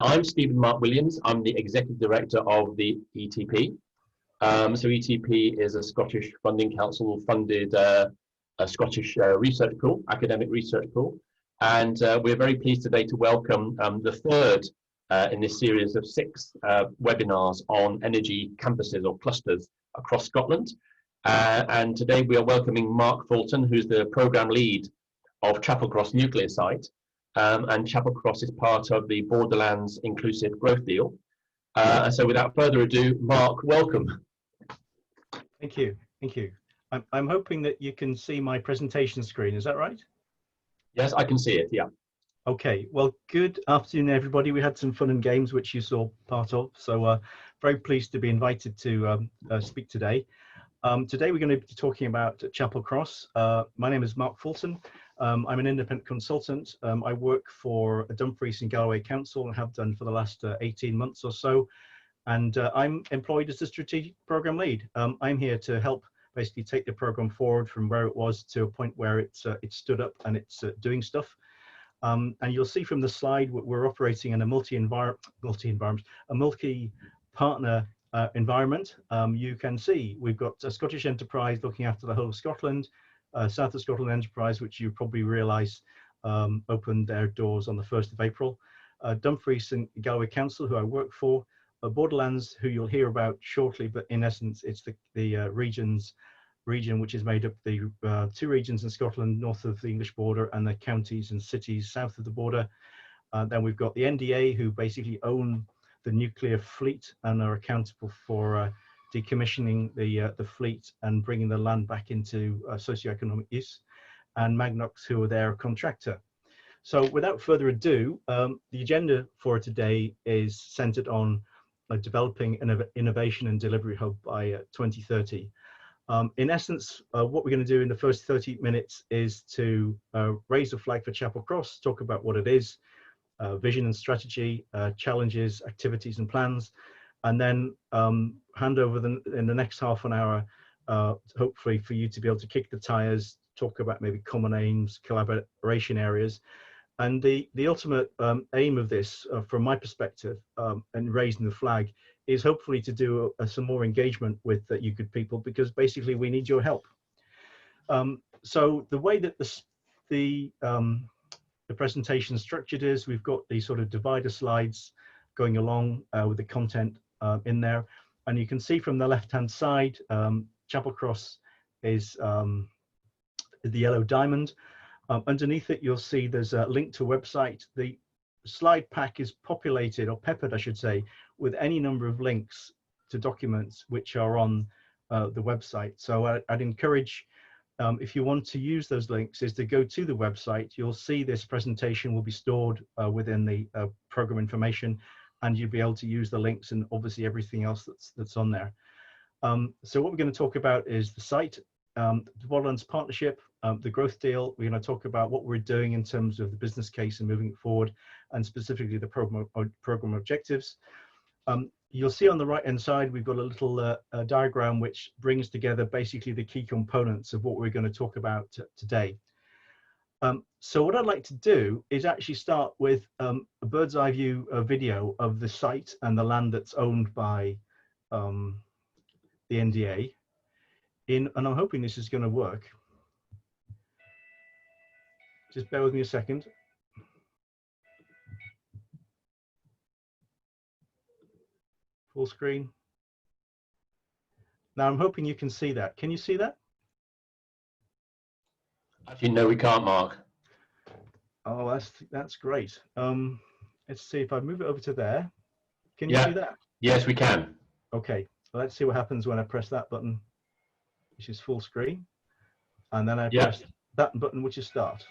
I'm Stephen Mark Williams. I'm the Executive Director of the ETP. So ETP is a Scottish funding council funded a Scottish research pool, academic research pool. And we're very pleased today to welcome the third in this series of 6 webinars on energy campuses or clusters across Scotland. And today we are welcoming Mark Fulton, who's the programme lead of Chapelcross nuclear site. And Chapelcross is part of the Borderlands Inclusive Growth Deal. And so without further ado, Mark, welcome. Thank you. Thank you. I'm hoping that you can see my presentation screen. Is that right? Yes, I can see it. Yeah. Okay. Well, good afternoon, everybody. We had some fun and games, which you saw part of. So very pleased to be invited to speak today. Today, we're going to be talking about Chapelcross. My name is Mark Fulton. I'm an independent consultant. I work for Dumfries and Galloway Council and have done for the last 18 months or so. And I'm employed as the strategic program lead. I'm here to help basically take the program forward from where it was to a point where it's stood up and it's doing stuff. And you'll see from the slide, we're operating in a multi-partner environment. You can see we've got a Scottish enterprise looking after the whole of Scotland, South of Scotland enterprise, which you probably realise opened their doors on the 1st of April. Dumfries and Galloway Council, who I work for, Borderlands, who you'll hear about shortly, but in essence, it's the region which is made up the 2 regions in Scotland, north of the English border, and the counties and cities south of the border. Then we've got the NDA, who basically own the nuclear fleet and are accountable for decommissioning the fleet and bringing the land back into socioeconomic use, and Magnox, who are their contractor. So without further ado, the agenda for today is centered on developing an innovation and delivery hub by 2030. In essence, what we're going to do in the first 30 minutes is to raise the flag for Chapelcross, talk about what it is, vision and strategy, challenges, activities and plans, and then hand over in the next half an hour, hopefully for you to be able to kick the tires, talk about maybe common aims, collaboration areas. And the ultimate aim of this, from my perspective, and raising the flag, is hopefully to do some more engagement with you good people, because basically we need your help. So the way that the presentation structured is, we've got these sort of divider slides going along with the content in there. And you can see from the left-hand side, Chapelcross is the yellow diamond. Underneath it, you'll see there's a link to a website. The slide pack is populated, or peppered, I should say, with any number of links to documents which are on the website. So I'd encourage, if you want to use those links, is to go to the website. You'll see this presentation will be stored within the program information, and you'll be able to use the links and obviously everything else that's on there. So what we're going to talk about is the site, the Borderlands partnership, the growth deal. We're going to talk about what we're doing in terms of the business case and moving it forward, and specifically the program objectives. You'll see on the right hand side, we've got a little diagram which brings together basically the key components of what we're going to talk about today. So what I'd like to do is actually start with a bird's eye view video of the site and the land that's owned by the NDA. And I'm hoping this is going to work. Just bear with me a second. Full screen. Now I'm hoping you can see that. Can you see that? Actually, no, we can't, Mark. Oh, that's great. Let's see if I move it over to there. Can you see that? Yes, we can. Okay, well, let's see what happens when I press that button, which is full screen, and then I press that button, which is start.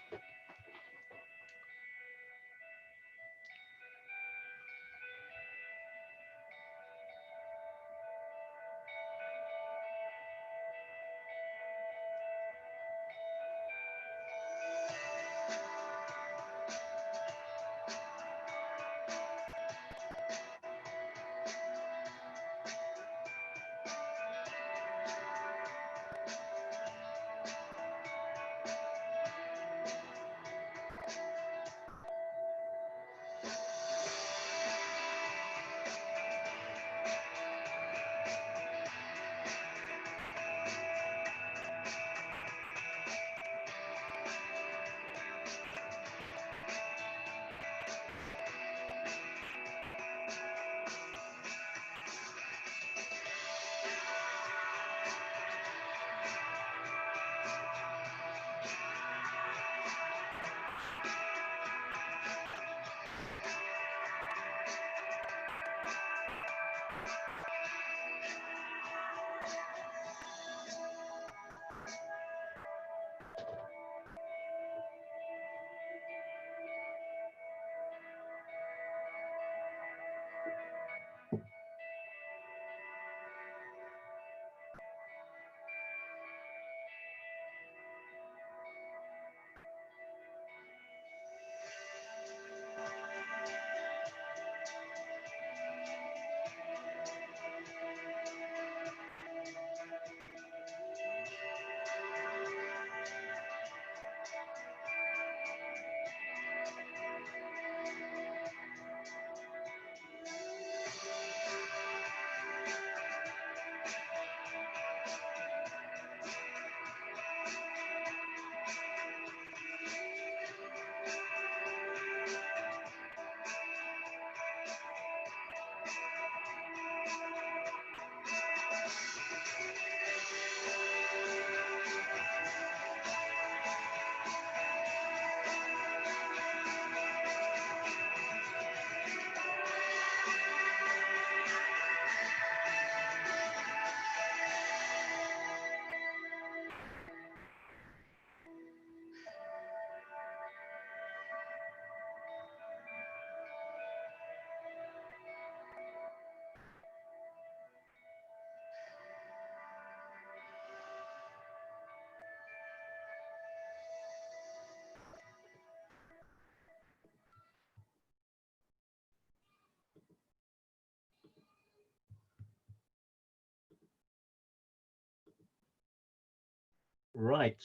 Right,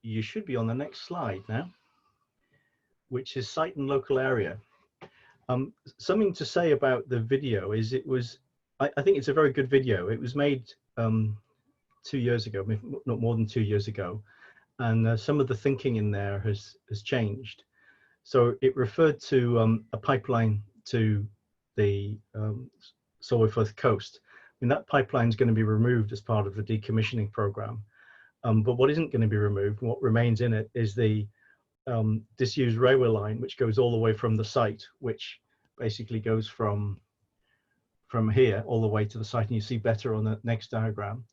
you should be on the next slide now, which is site and local area. Something to say about the video is I think it's a very good video. It was made 2 years ago, not more than 2 years ago, and some of the thinking in there has changed. So it referred to a pipeline to the Solway Firth coast. I mean, that pipeline is going to be removed as part of the decommissioning program. But what isn't going to be removed, what remains in it, is the disused railway line, which goes all the way from the site, which basically goes from here all the way to the site, and you see better on the next diagram.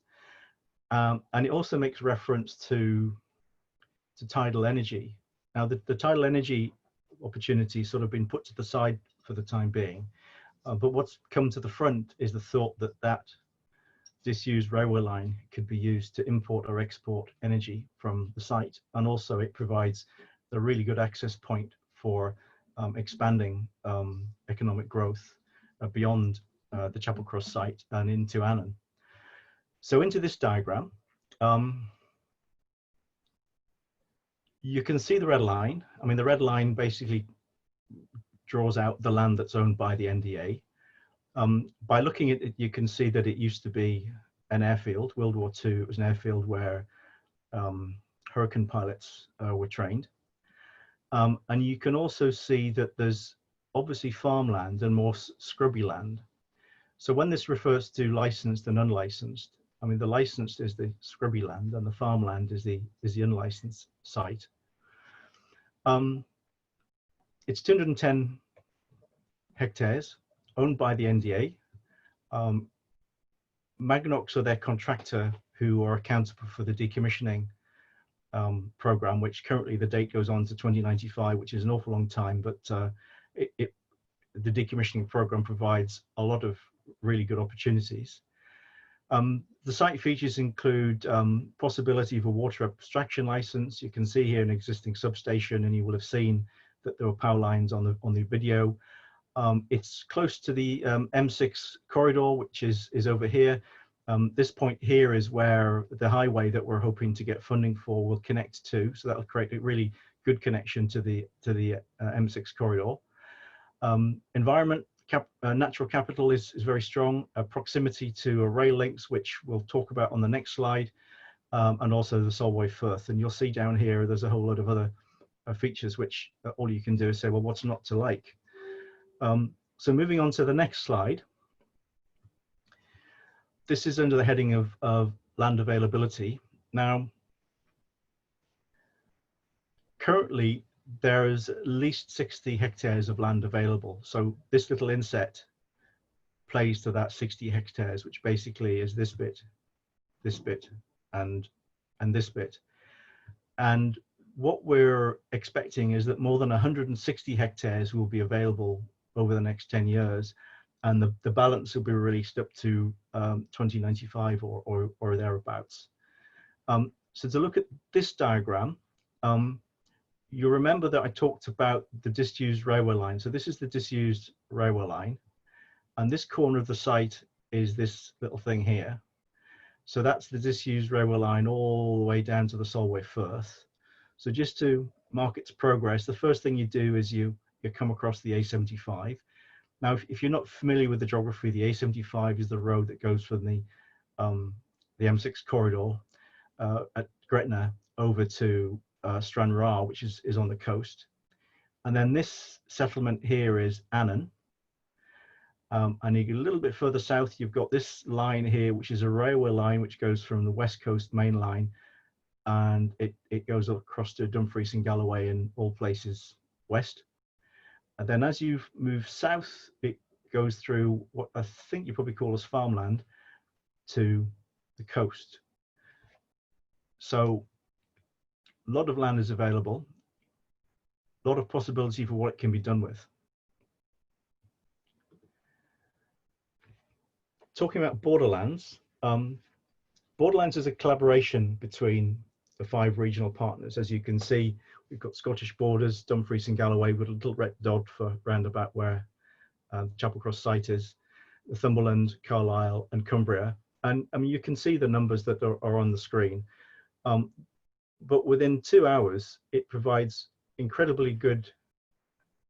And it also makes reference to tidal energy. Now, the tidal energy opportunity sort of been put to the side for the time being, but what's come to the front is the thought that that disused railway line could be used to import or export energy from the site, and also it provides a really good access point for expanding economic growth beyond the Chapelcross site and into Annan. So into this diagram, you can see the red line. I mean, the red line basically draws out the land that's owned by the NDA. By looking at it, you can see that it used to be an airfield. World War II, it was an airfield where Hurricane pilots were trained. And you can also see that there's obviously farmland and more scrubby land. So when this refers to licensed and unlicensed, I mean, the licensed is the scrubby land and the farmland is the unlicensed site. It's 210 hectares owned by the NDA. Magnox are their contractor who are accountable for the decommissioning program, which currently the date goes on to 2095, which is an awful long time, but the decommissioning program provides a lot of really good opportunities. The site features include possibility of a water abstraction license. You can see here an existing substation, and you will have seen that there were power lines on the video. It's close to the M6 corridor, which is over here. This point here is where the highway that we're hoping to get funding for will connect to, so that will create a really good connection to the M6 corridor. Environment, natural capital is very strong. Proximity to rail links, which we'll talk about on the next slide, and also the Solway Firth. And you'll see down here there's a whole lot of other features which all you can do is say, well, what's not to like? So moving on to the next slide. This is under the heading of land availability. Now, currently there is at least 60 hectares of land available. So this little inset plays to that 60 hectares, which basically is this bit, and this bit. And what we're expecting is that more than 160 hectares will be available over the next 10 years. And the balance will be released up to 2095 or thereabouts. So to look at this diagram, you remember that I talked about the disused railway line. So this is the disused railway line. And this corner of the site is this little thing here. So that's the disused railway line all the way down to the Solway Firth. So just to mark its progress, the first thing you do is you come across the A75. Now, if you're not familiar with the geography, the A75 is the road that goes from the M6 corridor at Gretna over to Stranraer, which is on the coast. And then this settlement here is Annan. And you get a little bit further south, you've got this line here, which is a railway line, which goes from the West Coast main line, and it goes across to Dumfries and Galloway and all places west. And then as you move south, it goes through what I think you probably call as farmland to the coast. So a lot of land is available, a lot of possibility for what it can be done with. Talking about Borderlands, Borderlands is a collaboration between the 5 regional partners. As you can see, we've got Scottish Borders, Dumfries and Galloway with a little red dot for roundabout where the Chapelcross site is, Northumberland, Carlisle and Cumbria. And I mean, you can see the numbers that are on the screen. but within 2 hours, it provides incredibly good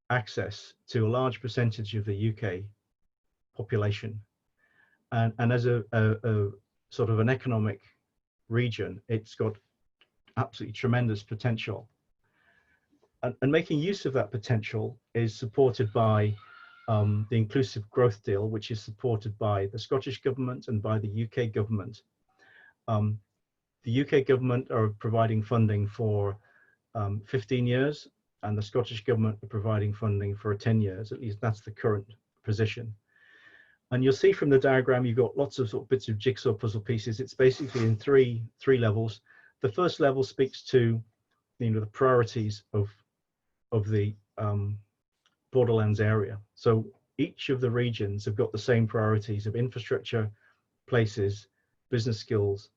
access to a large percentage of the UK population. And as a sort of an economic region, it's got absolutely tremendous potential. And making use of that potential is supported by the Inclusive Growth Deal, which is supported by the Scottish Government and by the UK Government. The UK Government are providing funding for 15 years, and the Scottish Government are providing funding for 10 years, at least that's the current position. And you'll see from the diagram, you've got lots of sort of bits of jigsaw puzzle pieces. It's basically in three levels. The first level speaks to, you know, the priorities of the Borderlands area. So each of the regions have got the same priorities of infrastructure, places, business skills,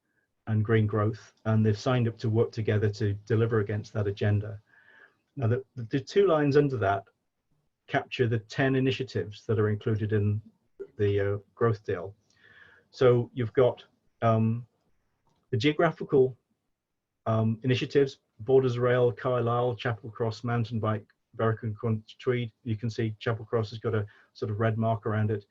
and green growth, and they've signed up to work together to deliver against that agenda. Now, the 2 lines under that capture the 10 initiatives that are included in the growth deal. So you've got the geographical initiatives: Borders Rail, Carlisle, Chapelcross, Mountain Bike, Berwick-on-Tweed. You can see Chapelcross has got a sort of red mark around it.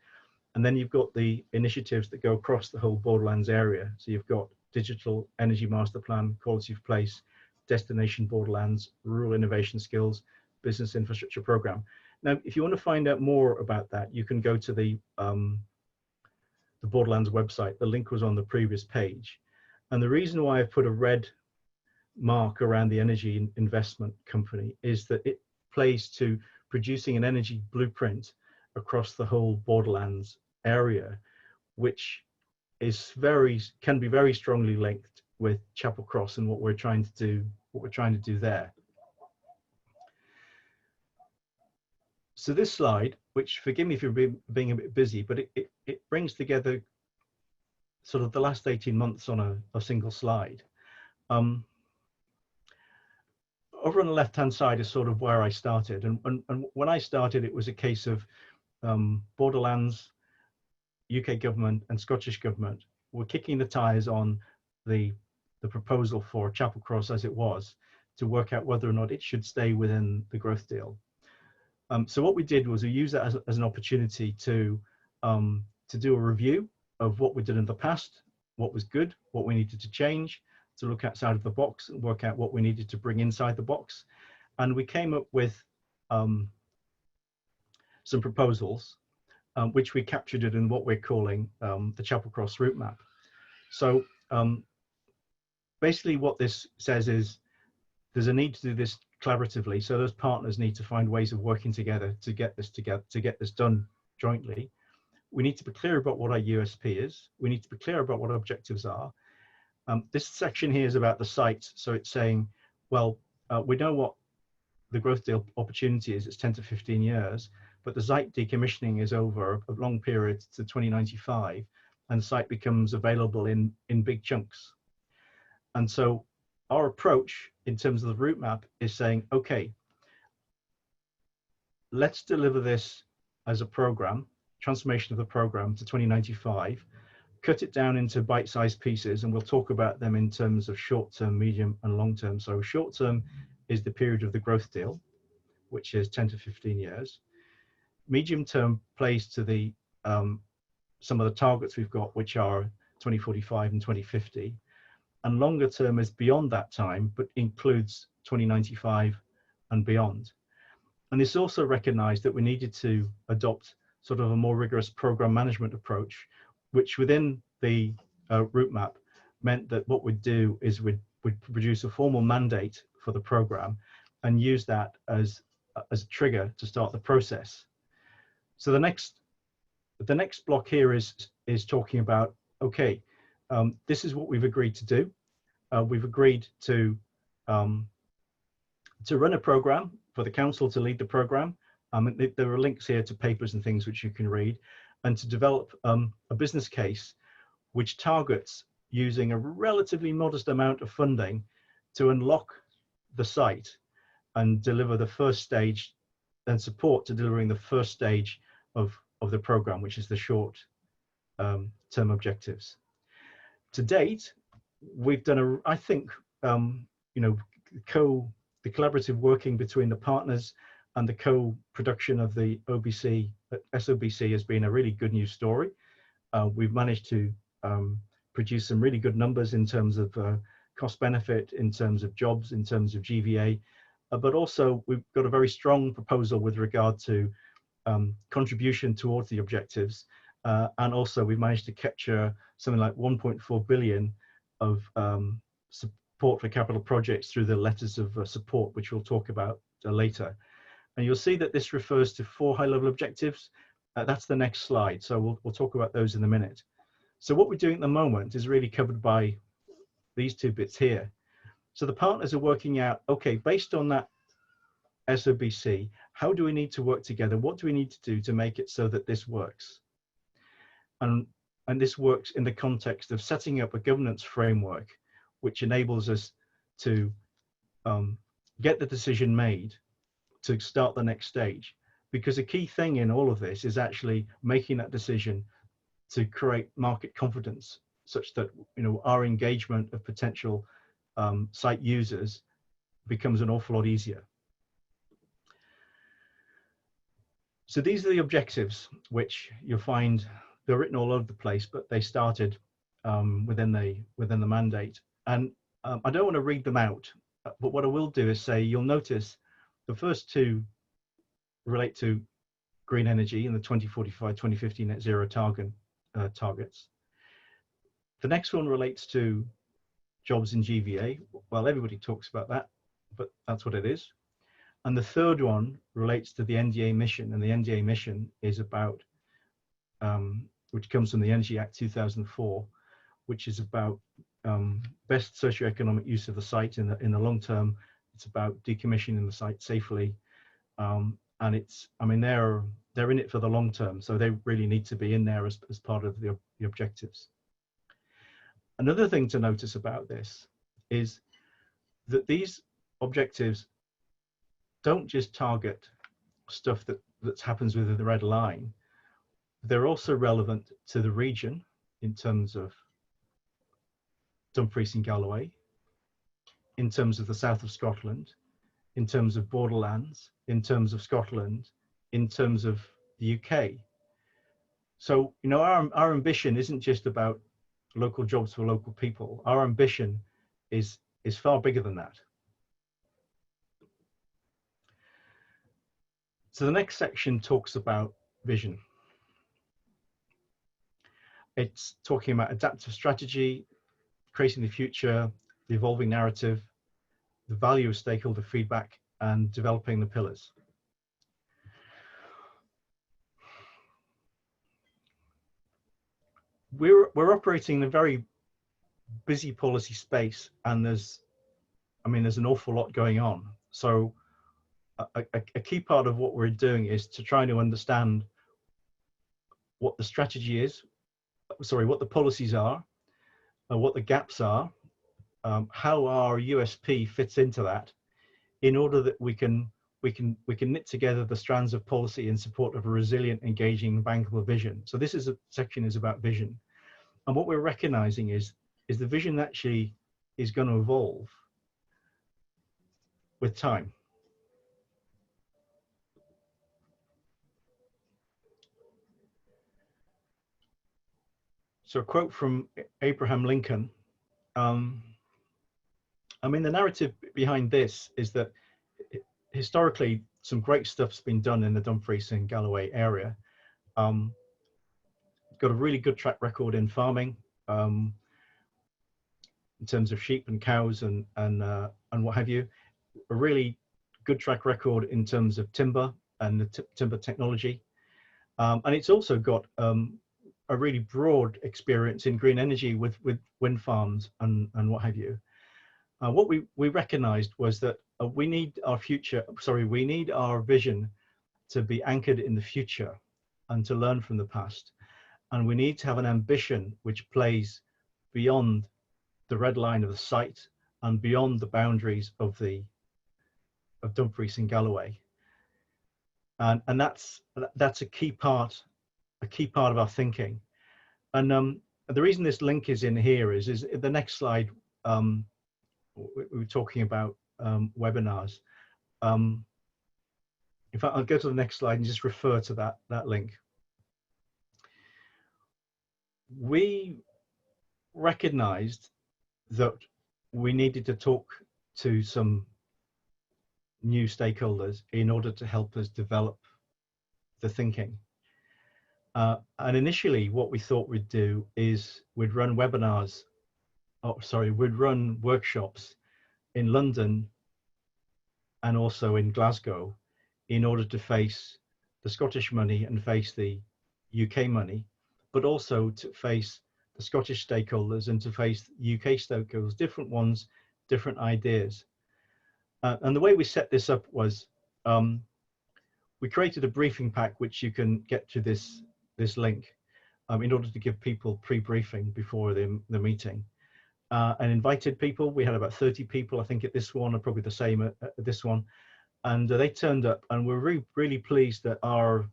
And then you've got the initiatives that go across the whole Borderlands area. So you've got Digital Energy Master Plan, Quality of Place, Destination Borderlands, Rural Innovation Skills, Business Infrastructure Program. Now, if you want to find out more about that, you can go to the Borderlands website. The link was on the previous page. And the reason why I've put a red mark around the energy investment company is that it plays to producing an energy blueprint across the whole Borderlands area, which is can be very strongly linked with Chapelcross and what we're trying to do there. So this slide, which, forgive me if you're being a bit busy, but it brings together sort of the last 18 months on a single slide. Over on the left-hand side is sort of where I started. And when I started, it was a case of Borderlands, UK Government and Scottish Government were kicking the tires on the proposal for Chapelcross as it was, to work out whether or not it should stay within the growth deal. So what we did was we used that as an opportunity to do a review of what we did in the past, what was good, what we needed to change, to look outside of the box and work out what we needed to bring inside the box. And we came up with some proposals, which we captured it in what we're calling the Chapelcross Route Map. So basically what this says is there's a need to do this collaboratively. So those partners need to find ways of working together to get this done jointly. We need to be clear about what our USP is. We need to be clear about what our objectives are. This section here is about the site. So it's saying, well, we know what the growth deal opportunity is. It's 10 to 15 years, but the site decommissioning is over a long period to 2095, and the site becomes available in big chunks. And so our approach in terms of the route map is saying, okay, let's deliver this as a program, transformation of the program to 2095, cut it down into bite-sized pieces, and we'll talk about them in terms of short-term, medium, and long-term. So short-term is the period of the growth deal, which is 10 to 15 years. Medium-term plays to the some of the targets we've got, which are 2045 and 2050. And longer term is beyond that time, but includes 2095 and beyond. And this also recognized that we needed to adopt sort of a more rigorous program management approach, which within the route map meant that what we'd do is we'd produce a formal mandate for the program and use that as a trigger to start the process. So the next block here is talking about, okay, this is what we've agreed to do. We've agreed to run a program for the council to lead the program. There are links here to papers and things which you can read, and to develop a business case which targets using a relatively modest amount of funding to unlock the site and deliver the first stage, and support to delivering the first stage of the program, which is the short term objectives. To date, we've done I think the collaborative working between the partners and the co-production of the SOBC has been a really good news story. We've managed to produce some really good numbers in terms of cost benefit, in terms of jobs, in terms of GVA, but also we've got a very strong proposal with regard to contribution towards the objectives, and also we've managed to capture something like 1.4 billion of support for capital projects through the letters of support, which we'll talk about later. And you'll see that this refers to 4 high-level objectives. That's the next slide, so we'll talk about those in a minute. So what we're doing at the moment is really covered by these 2 bits here. So the partners are working out, okay, based on that SOBC, how do we need to work together? What do we need to do to make it so that this works? And this works in the context of setting up a governance framework which enables us to get the decision made to start the next stage. Because a key thing in all of this is actually making that decision to create market confidence, such that our engagement of potential site users becomes an awful lot easier. So these are the objectives, which you'll find they're written all over the place, but they started within the mandate. And I don't want to read them out, but what I will do is say, you'll notice the first 2 relate to green energy and the 2045, 2050 net zero targets. The next one relates to jobs in GVA. Well, everybody talks about that, but that's what it is. And the third one relates to the NDA mission, and the NDA mission is about, which comes from the Energy Act 2004, which is about best socioeconomic use of the site in the long term. It's about decommissioning the site safely, and it's, I mean, they're in it for the long term, so they really need to be in there as part of the objectives. Another thing to notice about this is that these objectives don't just target stuff that happens within the red line. They're also relevant to the region in terms of Dumfries and Galloway, in terms of the south of Scotland, in terms of Borderlands, in terms of Scotland, in terms of the UK. So, our ambition isn't just about local jobs for local people. Our ambition is far bigger than that. So the next section talks about vision. It's talking about adaptive strategy, creating the future, the evolving narrative, the value of stakeholder feedback, and developing the pillars. We're operating in a very busy policy space, and there's an awful lot going on. So a key part of what we're doing is to try to understand what the strategy is, what the policies are, what the gaps are, how our USP fits into that, in order that we can knit together the strands of policy in support of a resilient, engaging, bankable vision. So this section is about vision, and what we're recognizing is the vision actually is going to evolve with time. So a quote from Abraham Lincoln. The narrative behind this is that historically some great stuff's been done in the Dumfries and Galloway area. Got a really good track record in farming, in terms of sheep and cows and what have you. A really good track record in terms of timber and the timber technology, and it's also got a really broad experience in green energy with wind farms and what have you. What we recognized was that we need our vision to be anchored in the future and to learn from the past. And we need to have an ambition which plays beyond the red line of the site and beyond the boundaries of Dumfries and Galloway. And that's a key part of our thinking. And the reason this link is in here is the next slide we were talking about webinars. In fact, I'll go to the next slide and just refer to that link. We recognized that we needed to talk to some new stakeholders in order to help us develop the thinking. And initially what we thought we'd do is we'd run webinars, we'd run workshops in London and also in Glasgow in order to face the Scottish money and face the UK money, but also to face the Scottish stakeholders and to face UK stakeholders, different ones, different ideas. And the way we set this up was we created a briefing pack, which you can get to this link in order to give people pre-briefing before the meeting, and invited people. We had about 30 people, I think, at this one, or probably the same at this one. And they turned up, and we're really pleased that our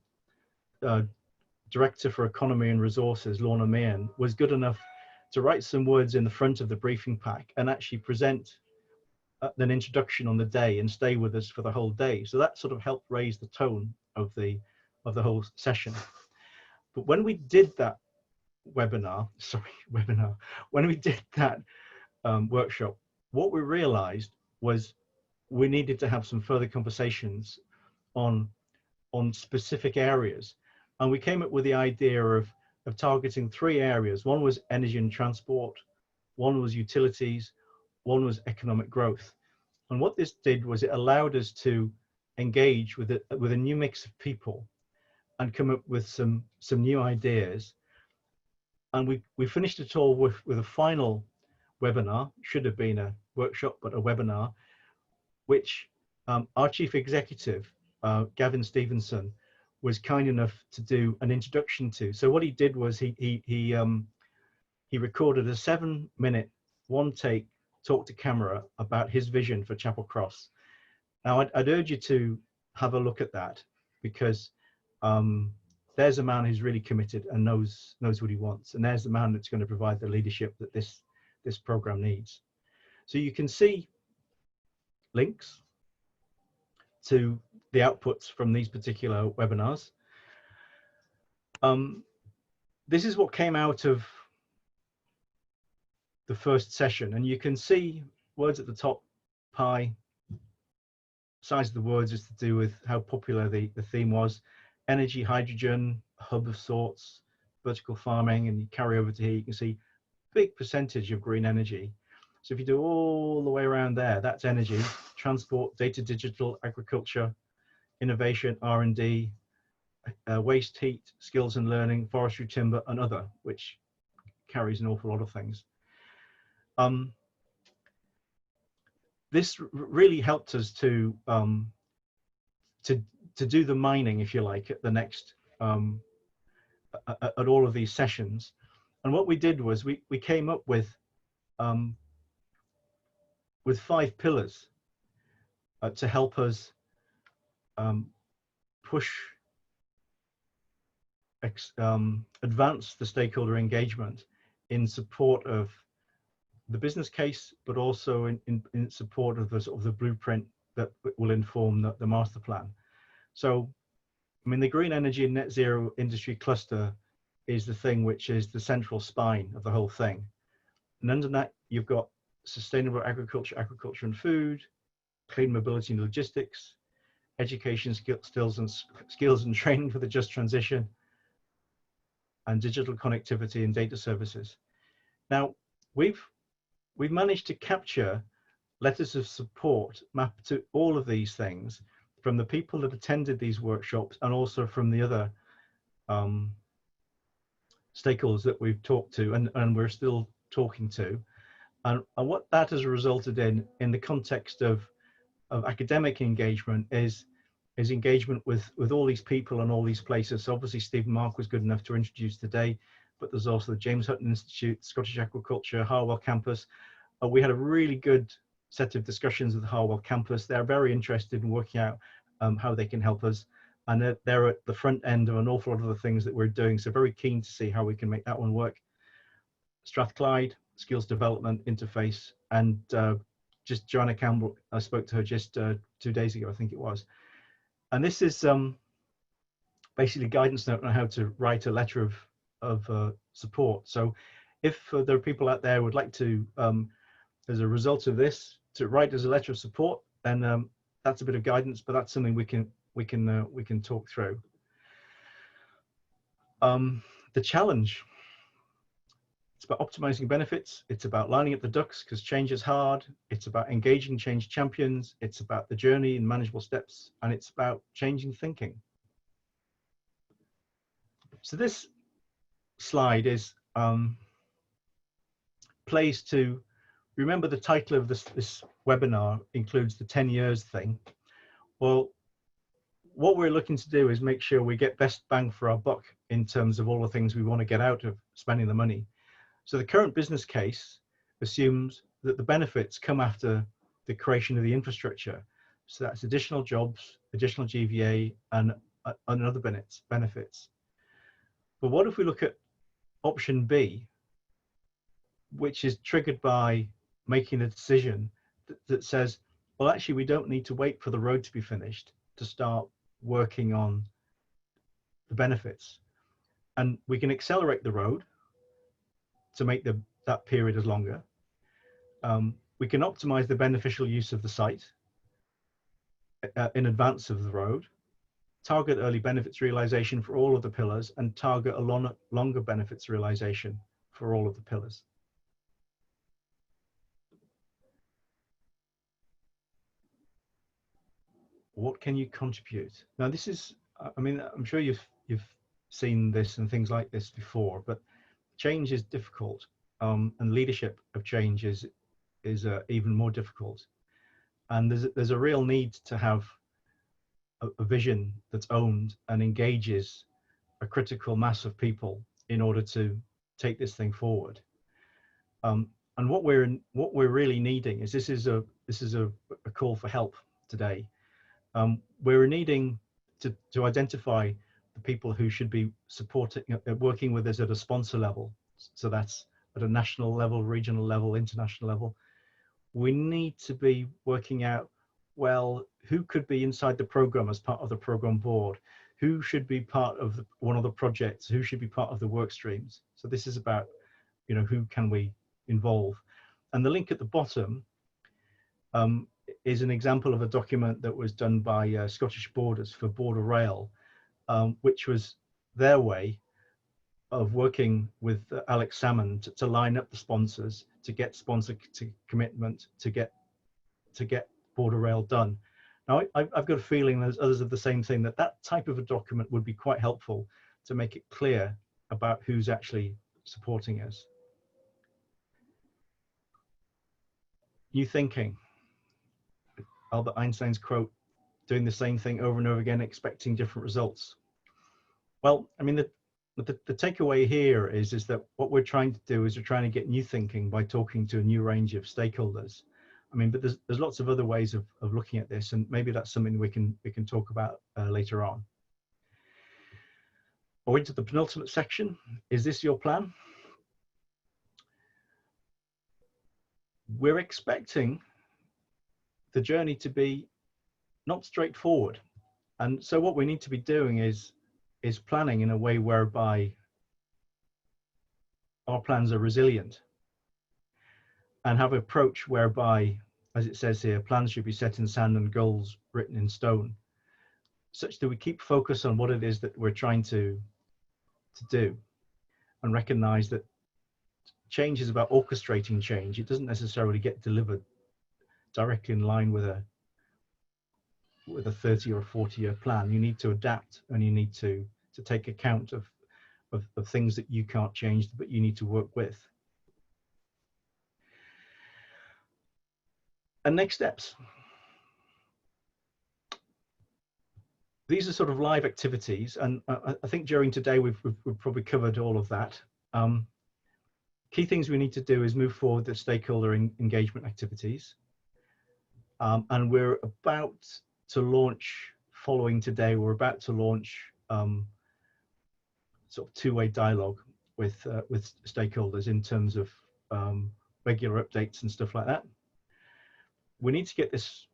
Director for Economy and Resources, Lorna Meehan, was good enough to write some words in the front of the briefing pack and actually present an introduction on the day and stay with us for the whole day. So that sort of helped raise the tone of the whole session. But when we did that when we did that workshop, what we realized was we needed to have some further conversations on specific areas. And we came up with the idea of targeting 3 areas. One was energy and transport, one was utilities, one was economic growth. And what this did was it allowed us to engage with a new mix of people and come up with some new ideas. And we finished it all with a final webinar. Should have been a workshop, but a webinar, which our chief executive, Gavin Stevenson, was kind enough to do an introduction to. So what he did was he recorded a 7-minute, one-take talk to camera about his vision for Chapelcross. Now I'd urge you to have a look at that, because there's a man who's really committed and knows what he wants, and there's the man that's going to provide the leadership that this program needs. So you can see links to the outputs from these particular webinars. This is what came out of the first session, and you can see words at the top, pie. Size of the words is to do with how popular the theme was. Energy, hydrogen, hub of sorts, vertical farming, and you carry over to here, you can see big percentage of green energy. So if you do all the way around there, that's energy, transport, data, digital, agriculture, innovation, R&D, waste, heat, skills and learning, forestry, timber, and other, which carries an awful lot of things. This really helped us to do the mining, if you like, at the next at all of these sessions. And what we did was we came up with 5 pillars to help us advance the stakeholder engagement in support of the business case, but also in support of the sort of the blueprint that will inform the master plan. So, I mean, the green energy and net zero industry cluster is the thing which is the central spine of the whole thing. And under that, you've got sustainable agriculture, agriculture and food, clean mobility and logistics, education, skills and training for the just transition, and digital connectivity and data services. Now, we've managed to capture letters of support mapped to all of these things from the people that attended these workshops and also from the other stakeholders that we've talked to and we're still talking to. And what that has resulted in the context of academic engagement is engagement with all these people and all these places. So obviously Stephen Mark was good enough to introduce today, but there's also the James Hutton Institute, Scottish Aquaculture, Harwell Campus. We had a really good set of discussions with the Harwell Campus. They're very interested in working out how they can help us. And they're at the front end of an awful lot of the things that we're doing. So very keen to see how we can make that one work. Strathclyde, skills development interface, and just Joanna Campbell. I spoke to her just 2 days ago, I think it was. And this is basically guidance note on how to write a letter of support. So if there are people out there who would like to, as a result of this, to write as a letter of support, then that's a bit of guidance, but that's something we can talk through. The challenge, it's about optimizing benefits. It's about lining up the ducks because change is hard. It's about engaging change champions. It's about the journey and manageable steps, and it's about changing thinking. So this slide is plays to, remember the title of this webinar includes the 10 years thing. Well, what we're looking to do is make sure we get best bang for our buck in terms of all the things we want to get out of spending the money. So the current business case assumes that the benefits come after the creation of the infrastructure. So that's additional jobs, additional GVA, and other benefits. But what if we look at option B, which is triggered by making a decision that says, well, actually, we don't need to wait for the road to be finished to start working on the benefits. And we can accelerate the road to make that period as longer. We can optimize the beneficial use of the site in advance of the road, target early benefits realization for all of the pillars, and target a longer benefits realization for all of the pillars. What can you contribute? Now this is, I mean, I'm sure you've seen this and things like this before, but change is difficult, and leadership of change is even more difficult. And there's a real need to have a vision that's owned and engages a critical mass of people in order to take this thing forward. And what we're really needing is this is a call for help today. We're needing to identify the people who should be supporting, working with us at a sponsor level. So that's at a national level, regional level, international level. We need to be working out, well, who could be inside the program as part of the program board? Who should be part of one of the projects? Who should be part of the work streams? So this is about, who can we involve? And the link at the bottom is an example of a document that was done by Scottish Borders for Border Rail, which was their way of working with Alex Salmon to line up the sponsors, to get sponsor commitment, to get Border Rail done. Now, I've got a feeling there's others of the same thing, that type of a document would be quite helpful to make it clear about who's actually supporting us. New thinking. Albert Einstein's quote, doing the same thing over and over again, expecting different results. Well, I mean, the takeaway here is that what we're trying to do is we're trying to get new thinking by talking to a new range of stakeholders. I mean, but there's lots of other ways of looking at this, and maybe that's something we can talk about later on. Or into the penultimate section. Is this your plan? We're expecting the journey to be not straightforward, and so what we need to be doing is planning in a way whereby our plans are resilient and have an approach whereby, as it says here, plans should be set in sand and goals written in stone, such that we keep focus on what it is that we're trying to do, and recognize that change is about orchestrating change. It doesn't necessarily get delivered directly in line with a 30 or 40-year plan. You need to adapt, and you need to take account of things that you can't change, but you need to work with. And next steps. These are sort of live activities, and I think during today we've probably covered all of that. Key things we need to do is move forward the stakeholder engagement activities. And we're about to launch, following today, we're about to launch sort of two-way dialogue with stakeholders in terms of regular updates and stuff like that. we need to get this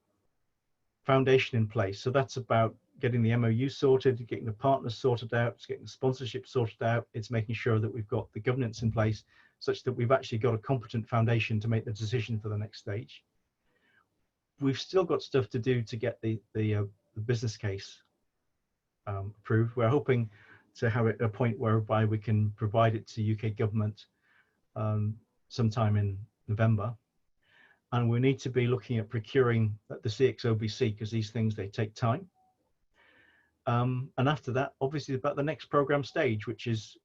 foundation in place. So that's about getting the MOU sorted, getting the partners sorted out, getting the sponsorship sorted out. It's making sure that we've got the governance in place such that we've actually got a competent foundation to make the decision for the next stage. We've still got stuff to do to get the business case approved. We're hoping to have it at a point whereby we can provide it to UK government sometime in November. And we need to be looking at procuring the CXOBC, because these things, they take time. And after that, obviously, about the next program stage, which is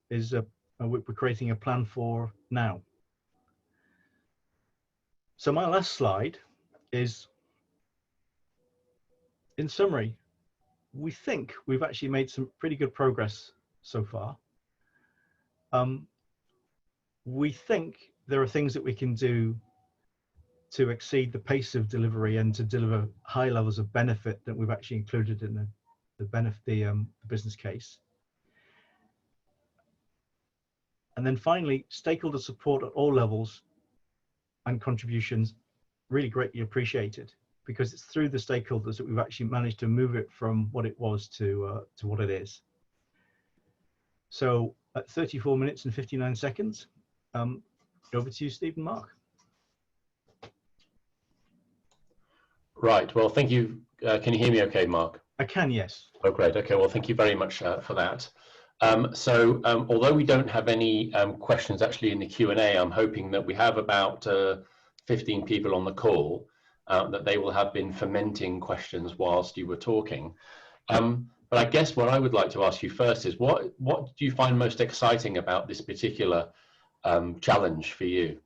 we're creating a plan for now. So my last slide is, in summary, we think we've actually made some pretty good progress so far. We think there are things that we can do to exceed the pace of delivery and to deliver high levels of benefit that we've actually included in the business case. And then finally, stakeholder support at all levels and contributions really greatly appreciated, because it's through the stakeholders that we've actually managed to move it from what it was to what it is. So at 34 minutes and 59 seconds, over to you, Steve and Mark. Right, well, thank you. Can you hear me okay, Mark? I can, yes. Oh, great. Okay, well, thank you very much for that. Although we don't have any questions actually in the Q&A, I'm hoping that we have about 15 people on the call, that they will have been fermenting questions whilst you were talking. But I guess what I would like to ask you first is, what do you find most exciting about this particular challenge for you?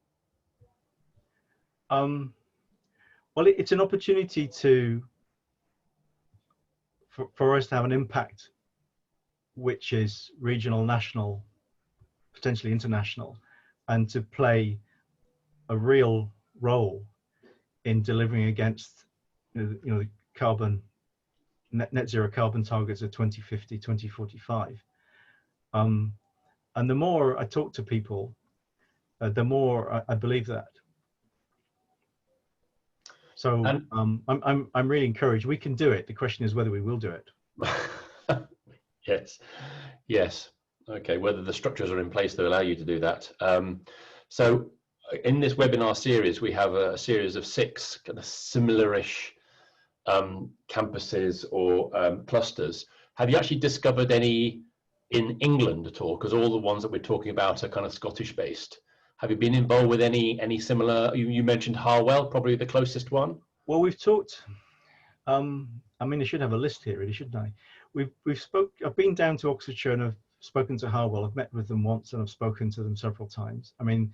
Well, it's an opportunity for us to have an impact, which is regional, national, potentially international, and to play a real role in delivering against the carbon net zero carbon targets of 2050, 2045. And the more I talk to people, the more I believe that. So I'm really encouraged. We can do it. The question is whether we will do it. Yes. Okay. Whether the structures are in place to allow you to do that. So in this webinar series, we have a series of 6 kind of similar-ish campuses or clusters. Have you actually discovered any in England at all? Because all the ones that we're talking about are kind of Scottish-based. Have you been involved with any similar? You mentioned Harwell, probably the closest one. Well, we've talked. I mean, I should have a list here, really, shouldn't I? I've been down to Oxfordshire and I've spoken to Harwell. I've met with them once and I've spoken to them several times. I mean,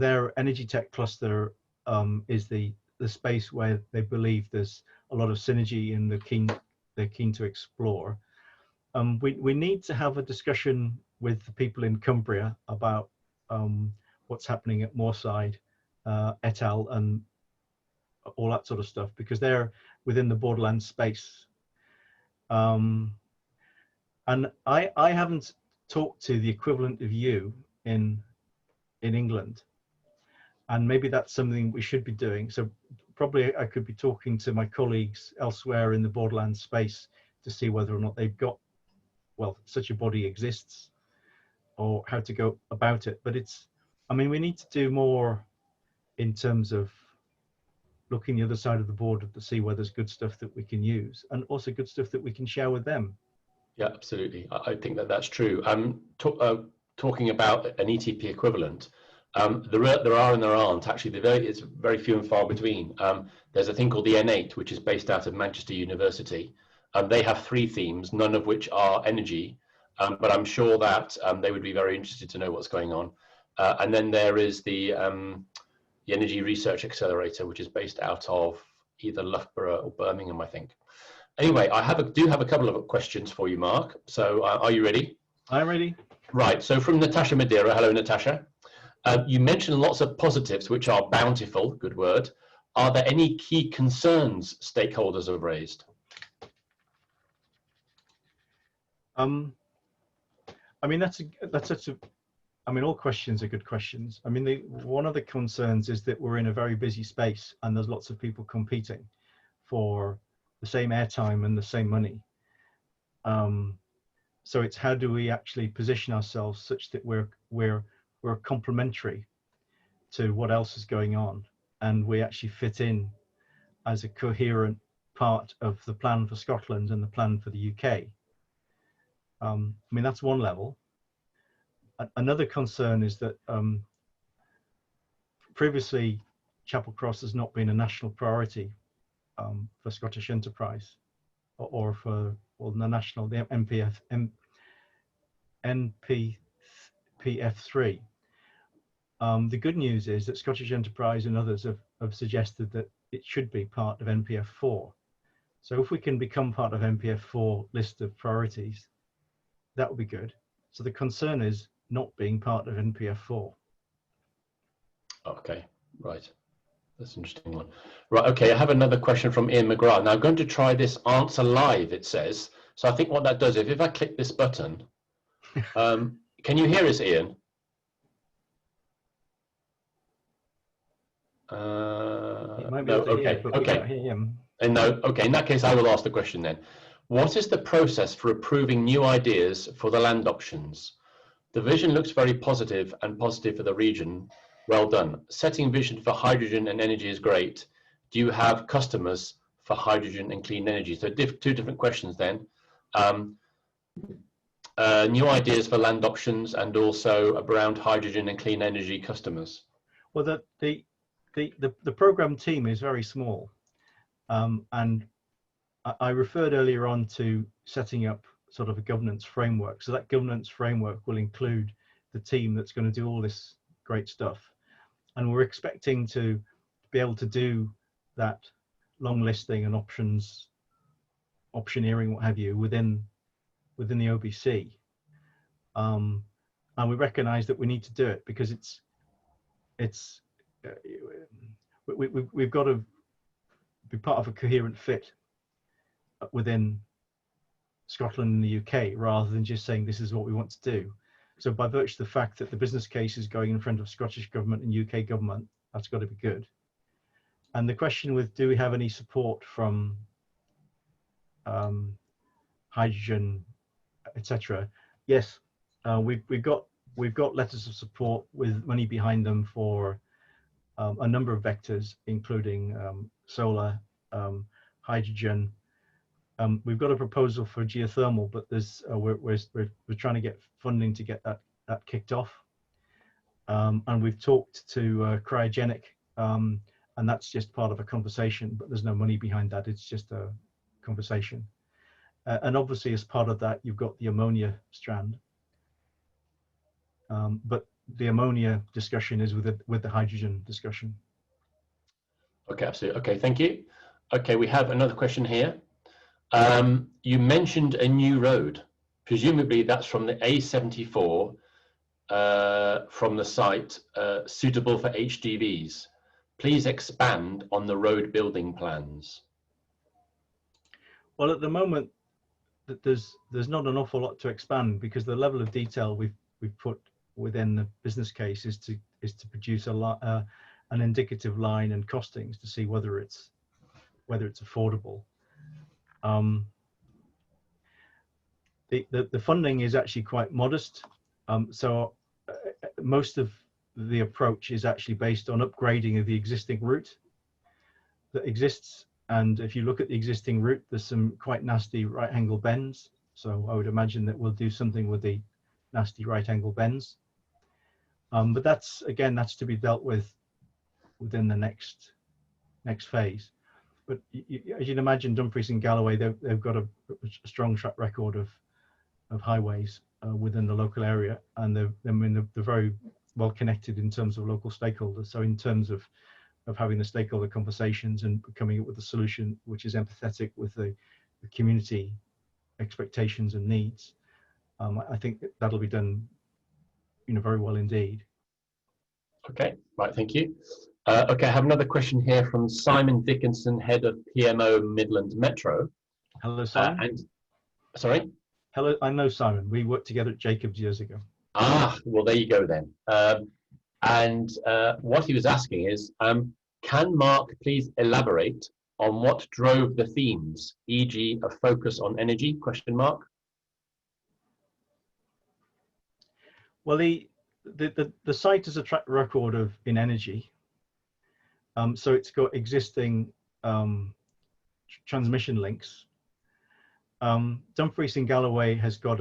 their energy tech cluster is the space where they believe there's a lot of synergy and they're keen to explore. We need to have a discussion with the people in Cumbria about what's happening at Moorside, et al, and all that sort of stuff, because they're within the Borderlands space. And I haven't talked to the equivalent of you in England, and maybe that's something we should be doing. So probably I could be talking to my colleagues elsewhere in the Borderlands space to see whether or not they've got, well, such a body exists or how to go about it. But I mean, we need to do more in terms of looking the other side of the border to see where there's good stuff that we can use and also good stuff that we can share with them. Yeah, absolutely. I think that's true. Talking about an ETP equivalent, there are and there aren't. Actually, it's very few and far between. There's a thing called the N8, which is based out of Manchester University. They have 3 themes, none of which are energy, but I'm sure that they would be very interested to know what's going on. And then there is the Energy Research Accelerator, which is based out of either Loughborough or Birmingham, I think. Anyway, I do have a couple of questions for you, Mark. So are you ready? I'm ready. Right. So from Natasha Madeira. Hello, Natasha. You mentioned lots of positives, which are bountiful, good word. Are there any key concerns stakeholders have raised? I mean, that's such a I mean, all questions are good questions. I mean, one of the concerns is that we're in a very busy space and there's lots of people competing for the same airtime and the same money. So it's how do we actually position ourselves such that we're complementary to what else is going on, and we actually fit in as a coherent part of the plan for Scotland and the plan for the UK. I mean, that's one level. Another concern is that previously Chapelcross has not been a national priority for Scottish enterprise or for the national, the NPF3. The good news is that Scottish enterprise and others have suggested that it should be part of NPF4. So if we can become part of NPF4 list of priorities, that would be good. So the concern is not being part of NPF4. Okay, right. That's an interesting one. Right, okay, I have another question from Ian McGrath. Now I'm going to try this answer live, it says. So I think what that does, if I click this button, can you hear us, Ian? No, okay, okay. And no, okay, in that case, I will ask the question then. What is the process for approving new ideas for the land options? The vision looks very positive and positive for the region. Well done. Setting vision for hydrogen and energy is great. Do you have customers for hydrogen and clean energy? So two different questions then. New ideas for land options and also around hydrogen and clean energy customers. Well, the program team is very small, and I referred earlier on to setting up sort of a governance framework. So that governance framework will include the team that's going to do all this great stuff. And we're expecting to be able to do that long listing and options, optioneering, what have you, within the OBC. And we recognize that we need to do it because we've got to be part of a coherent fit within Scotland and the UK, rather than just saying this is what we want to do. So by virtue of the fact that the business case is going in front of Scottish government and UK government, that's got to be good. And the question with, do we have any support from hydrogen, etc.? Yes, we've got letters of support with money behind them for a number of vectors, including solar, hydrogen. We've got a proposal for geothermal, but there's we're trying to get funding to get that kicked off. And we've talked to cryogenic, and that's just part of a conversation, but there's no money behind that. It's just a conversation. And obviously, as part of that, you've got the ammonia strand. But the ammonia discussion is with the hydrogen discussion. Okay, absolutely. Okay, thank you. Okay, we have another question here. You mentioned a new road. Presumably that's from the A74 from the site, suitable for HGVs. Please expand on the road building plans. Well, at the moment, there's not an awful lot to expand because the level of detail we've put within the business case is to produce an indicative line and costings to see whether it's affordable. The funding is actually quite modest. So most of the approach is actually based on upgrading of the existing route that exists. And if you look at the existing route, there's some quite nasty right angle bends. So I would imagine that we'll do something with the nasty right angle bends. But that's to be dealt with within the next phase. But as you'd imagine, Dumfries and Galloway, they've got a strong track record of highways within the local area, and they're very well connected in terms of local stakeholders. So in terms of having the stakeholder conversations and coming up with a solution which is empathetic with the community expectations and needs, I think that'll be done, very well indeed. Okay, right, thank you. Okay, I have another question here from Simon Dickinson, head of PMO Midlands Metro. Hello, Simon. Sorry? Hello, I know Simon. We worked together at Jacobs years ago. Ah, well, there you go then. And what he was asking is, can Mark please elaborate on what drove the themes, e.g. a focus on energy, question mark? Well, the site has a track record in energy. So it's got existing transmission links. Dumfries and Galloway has got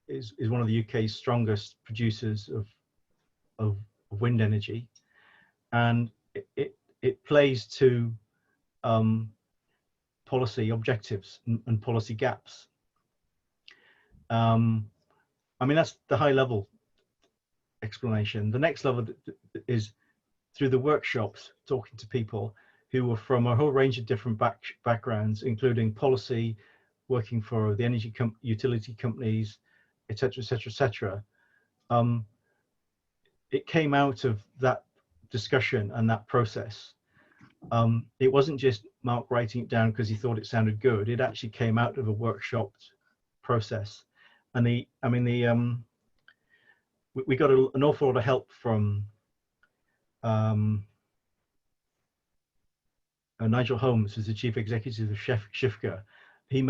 is one of the UK's strongest producers of wind energy, and it plays to policy objectives and policy gaps. I mean, that's the high level explanation. The next level is through the workshops, talking to people who were from a whole range of different backgrounds, including policy, working for the energy utility companies, etc., etc., etc. It came out of that discussion and that process. It wasn't just Mark writing it down because he thought it sounded good. It actually came out of a workshop process. And we got an awful lot of help from Nigel Holmes, who's the chief executive of Schifka. He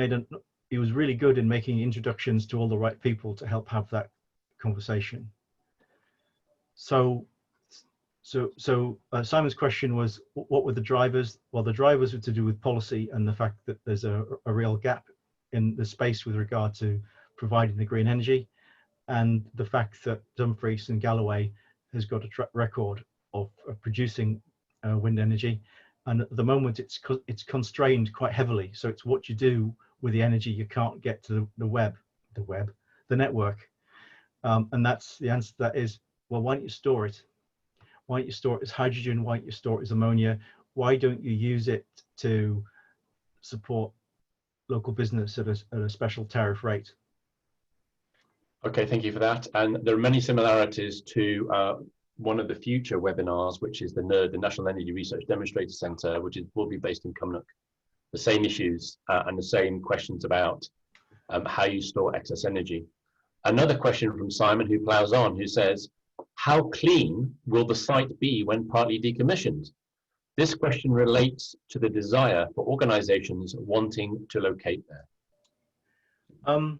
was really good in making introductions to all the right people to help have that conversation. So Simon's question was, what were the drivers? Well, the drivers were to do with policy and the fact that there's a real gap in the space with regard to providing the green energy, and the fact that Dumfries and Galloway has got a track record of producing wind energy, and at the moment it's constrained quite heavily. So it's what you do with the energy you can't get to the network, and that's the answer to that is, well, why don't you store it? Why don't you store it as hydrogen? Why don't you store it as ammonia? Why don't you use it to support local business at a special tariff rate? Okay, thank you for that. And there are many similarities to one of the future webinars, which is the NERD, the National Energy Research Demonstrator Centre, which will be based in Cumnock. The same issues and the same questions about how you store excess energy. Another question from Simon, who plows on, who says, how clean will the site be when partly decommissioned? This question relates to the desire for organisations wanting to locate there. I'm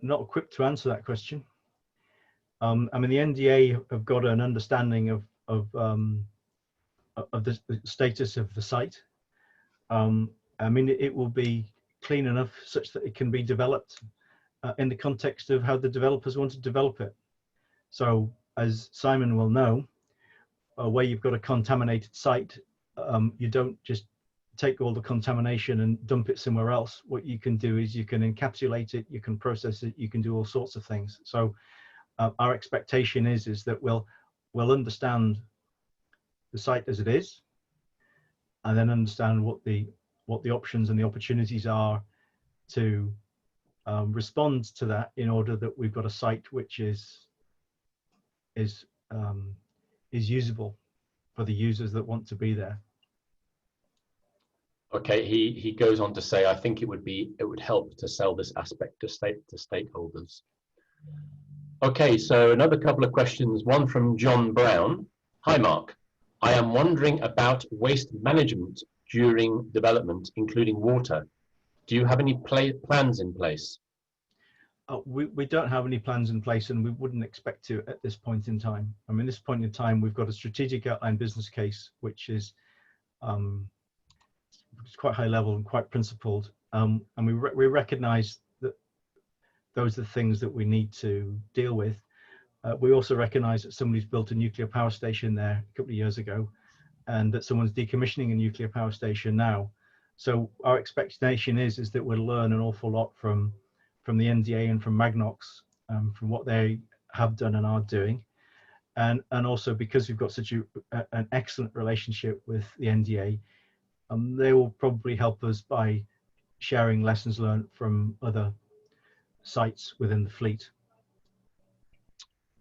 not equipped to answer that question. I mean, the NDA have got an understanding of the status of the site. I mean, it will be clean enough such that it can be developed in the context of how the developers want to develop it. So, as Simon will know, where you've got a contaminated site, you don't just take all the contamination and dump it somewhere else. What you can do is you can encapsulate it, you can process it, you can do all sorts of things. So our expectation is that we'll understand the site as it is, and then understand what the options and the opportunities are to respond to that, in order that we've got a site which is usable for the users that want to be there. Okay, he goes on to say, I think it would help to sell this aspect to stakeholders. Okay, so another couple of questions, one from John Brown. Hi Mark, I am wondering about waste management during development, including water. Do you have any plans in place? We don't have any plans in place, and we wouldn't expect to at this point in time. I mean, this point in time, we've got a strategic outline business case, which is quite high level and quite principled, and we recognize that those are the things that we need to deal with. We also recognize that somebody's built a nuclear power station there a couple of years ago, and that someone's decommissioning a nuclear power station now. So our expectation is that we'll learn an awful lot from the NDA and from Magnox, from what they have done and are doing, and also because we've got such an excellent relationship with the NDA, they will probably help us by sharing lessons learned from other sites within the fleet.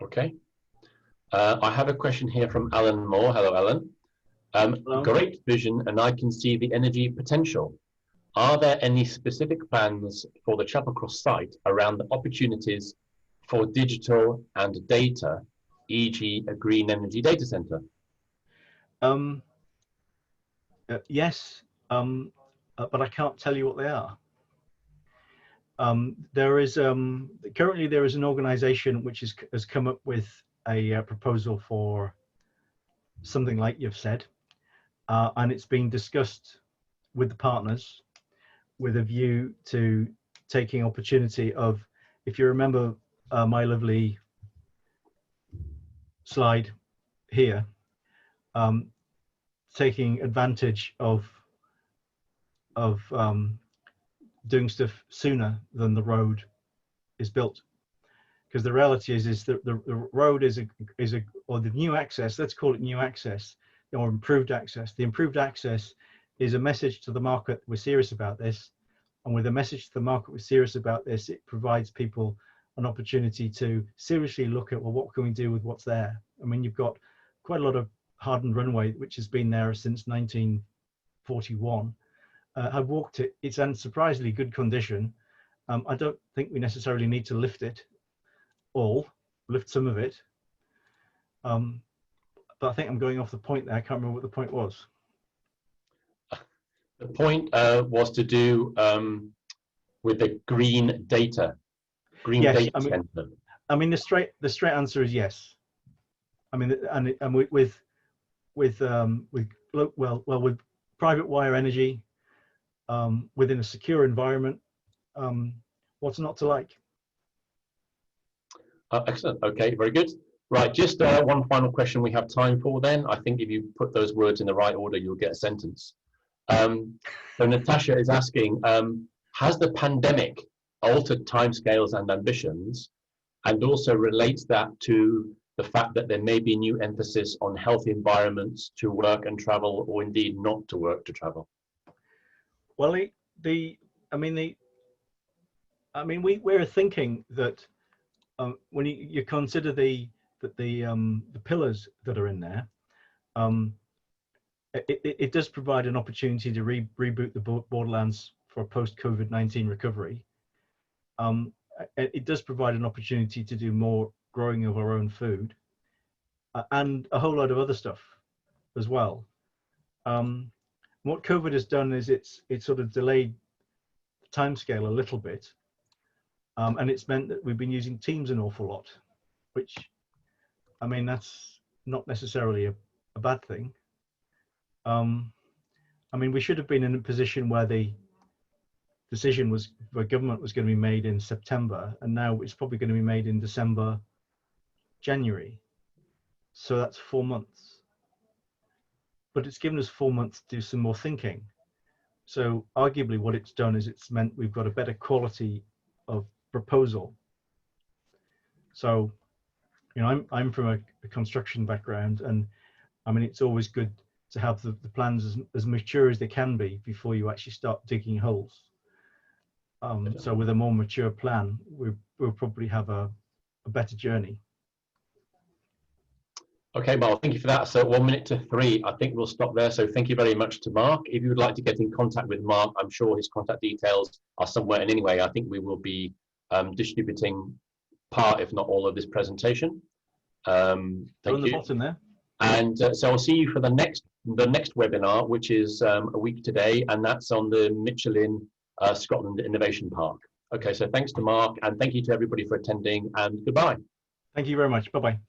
Okay. I have a question here from Alan Moore. Hello, Alan. Hello. Great vision, and I can see the energy potential. Are there any specific plans for the Chapelcross site around the opportunities for digital and data, e.g. a green energy data center? Yes, but I can't tell you what they are. There is currently there is an organization which has come up with a proposal for something like you've said, and it's being discussed with the partners with a view to taking opportunity of, if you remember my lovely slide here, taking advantage of doing stuff sooner than the road is built, because the reality is that the road is or the new access, let's call it new access or improved access. The improved access is a message to the market, we're serious about this, and with a message to the market, we're serious about this, it provides people an opportunity to seriously look at, well, what can we do with what's there? I mean, you've got quite a lot of hardened runway which has been there since 1941. I've walked it, it's in surprisingly good condition. I don't think we necessarily need to lift it all, lift some of it. But I think I'm going off the point there. I can't remember what the point was. The point was to do with the green data, data center. I mean, the straight answer is yes. I mean, and with private wire energy within a secure environment, what's not to like? Excellent. Okay, very good. Right, just one final question we have time for then. I think if you put those words in the right order, you'll get a sentence. So Natasha is asking, has the pandemic altered timescales and ambitions, and also relates that to the fact that there may be new emphasis on healthy environments to work and travel, or indeed not to work to travel? Well, we're thinking that when you consider the pillars that are in there, it does provide an opportunity to reboot the Borderlands for post-COVID-19 recovery. It does provide an opportunity to do more growing of our own food, and a whole lot of other stuff as well. What COVID has done is it's sort of delayed the timescale a little bit, and it's meant that we've been using Teams an awful lot, which, I mean, that's not necessarily a bad thing. I mean, we should have been in a position where the decision was, where government was going to be made in September, and now it's probably going to be made in December, January. So that's 4 months. But it's given us 4 months to do some more thinking. So arguably what it's done is it's meant we've got a better quality of proposal. So, you know, I'm from a construction background, and I mean, it's always good to have the plans as mature as they can be before you actually start digging holes. So with a more mature plan, we'll probably have a better journey. Okay, Mark, thank you for that. So 1 minute to 3, I think we'll stop there. So thank you very much to Mark. If you would like to get in contact with Mark, I'm sure his contact details are somewhere. And anyway, I think we will be distributing part, if not all, of this presentation. Thank you. On the bottom there. And so I'll see you for the next webinar, which is a week today, and that's on the Michelin Scotland Innovation Park. Okay, so thanks to Mark, and thank you to everybody for attending, and goodbye. Thank you very much. Bye-bye.